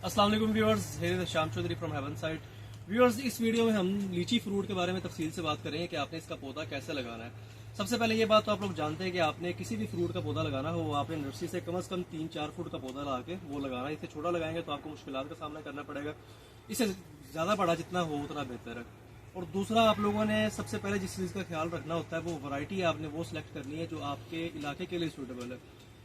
अस्सलाम वालेकुम viewers, here is Shyam Chaudhary from heaven side. Viewers, इस वीडियो में हम लीची फ्रूट के बारे में तफसील से बात करेंगे कि आपने इसका पौधा कैसे लगाना है। सबसे पहले ये बात तो आप लोग जानते हैं कि आपने किसी भी फ्रूट का पौधा लगाना हो, आपने नर्सरी से कम 3-4 फुट का पौधा ला के वो लगाना है। इससे छोटा लगाएंगे तो आपको मुश्किलात का सामना करना पड़ेगा। इससे ज़्यादा बड़ा जितना हो उतना बेहतर है। और दूसरा, आप लोगों ने सबसे पहले जिस चीज़ का ख्याल रखना होता है वो वैरायटी आपने वो सिलेक्ट करनी है जो आपके इलाके के लिए सूटेबल है।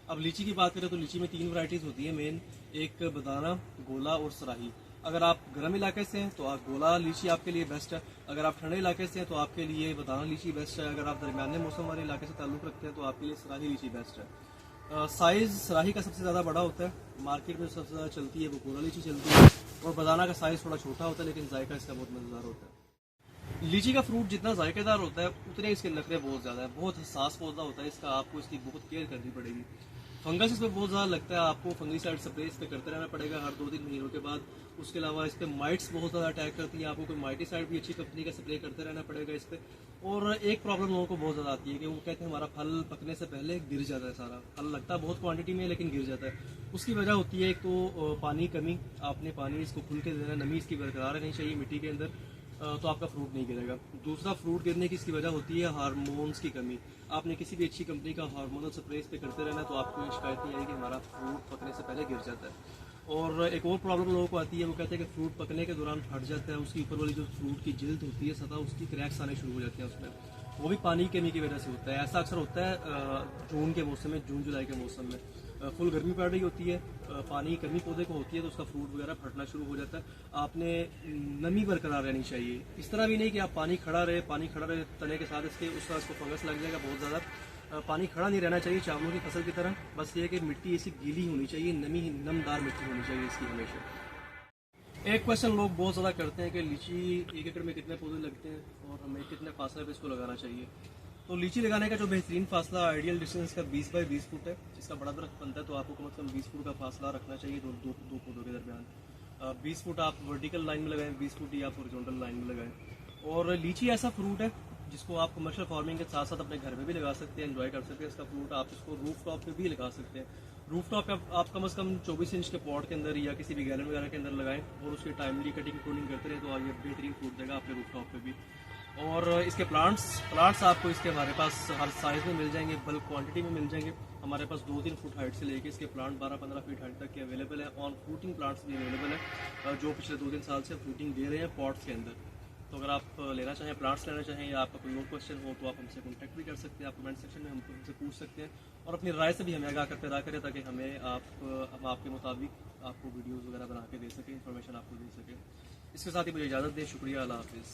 अब लीची की बात करें तो लीची में 3 वैरायटीज होती है मेन, एक बदाना, गोला और सराही। अगर आप गर्म इलाके से हैं तो आप गोला लीची आपके लिए बेस्ट है। अगर आप ठंडे इलाके से हैं तो आपके लिए बदाना लीची बेस्ट है। अगर आप दरमियाने मौसम वाले इलाके से ताल्लुक़ रखते हैं तो आपके लिए सराही लीची बेस्ट है। साइज़ सराही का सबसे ज़्यादा बड़ा होता है, मार्केट में सबसे ज़्यादा चलती है वो गोला लीची चलती है। और बदाना का साइज़ थोड़ा छोटा होता है लेकिन जायका इसका बहुत मज़ेदार होता है। लीची का फ्रूट जितना जायकेदार होता है उतने इसके नखरे बहुत ज़्यादा है। बहुत हसास पौधा होता है इसका, आपको इसकी बहुत केयर करनी पड़ेगी। फंगस इस पर बहुत ज़्यादा लगता है, आपको फंगीसाइड स्प्रे इस पर करते रहना पड़ेगा हर 2-3 महीनों के बाद। उसके अलावा इस पर माइट्स बहुत ज़्यादा अटैक करती हैं, आपको कोई माइटिसाइड भी अच्छी कंपनी का स्प्रे करते रहना पड़ेगा इस पर। और एक प्रॉब्लम लोगों को बहुत ज़्यादा आती है कि वो कहते हैं हमारा फल पकने से पहले गिर जाता है, सारा फल लगता है बहुत क्वांटिटी में लेकिन गिर जाता है। उसकी वजह होती है एक तो पानी कमी, आपने पानी इसको खुल के देना, नमी इसकी बरकरार रहनी चाहिए मिट्टी के अंदर, तो आपका फ्रूट नहीं गिरेगा। दूसरा, फ्रूट गिरने की इसकी वजह होती है हार्मोन्स की कमी। आपने किसी भी अच्छी कंपनी का हार्मोनल स्प्रे पे करते रहना तो आपको ये शिकायत नहीं आएगी कि हमारा फ्रूट पकने से पहले गिर जाता है। और एक और प्रॉब्लम लोगों को आती है, वो कहते हैं कि फ्रूट पकने के दौरान फट जाता है, उसकी ऊपर वाली जो फ्रूट की जिल्द होती है सतह, उसकी क्रैक्स आने शुरू हो जाते हैं उसमें। वो भी पानी की कमी की वजह से होता है। ऐसा अक्सर होता है जून के मौसम में, जून जुलाई के मौसम में फुल गर्मी पड़ रही होती है, पानी की कमी पौधे को होती है तो उसका फ्रूट वगैरह फटना शुरू हो जाता है। आपने नमी बरकरार रहनी चाहिए, इस तरह भी नहीं कि आप पानी खड़ा रहे तने के साथ इसके, उस तरह इसको फंगस लग जाएगा बहुत ज़्यादा। पानी खड़ा नहीं रहना चाहिए चावलों की फसल की तरह, बस ये कि मिट्टी ऐसी गीली होनी चाहिए, नमदार मिट्टी होनी चाहिए इसकी हमेशा। एक क्वेश्चन लोग बहुत ज़्यादा करते हैं कि लीची 1 एकड़ में कितने पौधे लगते हैं और हमें कितने फासले पे इसको लगाना चाहिए। तो लीची लगाने का जो बेहतरीन फासला आइडियल डिस्टेंस का 20 बाई 20 फुट है। जिसका बड़ा दरख्त बनता है तो आपको कम से कम 20 फुट का फासला रखना चाहिए दो पौधों के दरमियान। 20 फुट आप वर्टिकल लाइन में लगाएं, 20 फुट ही आप हॉरिजॉन्टल लाइन में लगाएं। और लीची ऐसा फ्रूट है जिसको आप कमर्शियल फार्मिंग के साथ साथ अपने घर में भी लगा सकते हैं, एंजॉय कर सकते हैं इसका फ्रूट। आप इसको रूफ टॉप पे भी लगा सकते हैं। रूफ टॉप पे आप कम से कम 24 इंच के पॉट के अंदर या किसी भी गैलन वगैरह के अंदर लगाएं और उसकी टाइमली कटिंग प्रूनिंग करते रहे तो ये बेहतरीन फ्रूट देगा आपके रूफ टॉप पे भी। और इसके प्लांट्स आपको इसके हमारे पास हर साइज़ में मिल जाएंगे, बल्क क्वांटिटी में मिल जाएंगे। हमारे पास 2-3 फुट हाइट से लेके इसके प्लांट 12-15 फीट हाइट तक के अवेलेबल है। ऑन फ्रूटिंग प्लांट्स भी अवेलेबल है जो पिछले 2-3 साल से फ्रूटिंग दे रहे हैं पॉट्स के अंदर। तो अगर आप लेना चाहें, प्लांट्स लेना चाहें या आपका कोई और क्वेश्चन हो तो आप हमसे कॉन्टैक्ट भी कर सकते हैं। आप कमेंट सेक्शन में हमसे पूछ सकते हैं और अपनी राय से भी हमें आगाह करते रहा करें ताकि हम आपके मुताबिक आपको वीडियोज़ वगैरह बना के दे सकें, इन्फॉर्मेशन आपको दे सकें। इसके साथ ही मुझे इजाज़त दें। शुक्रिया, अल्लाह हाफिज़।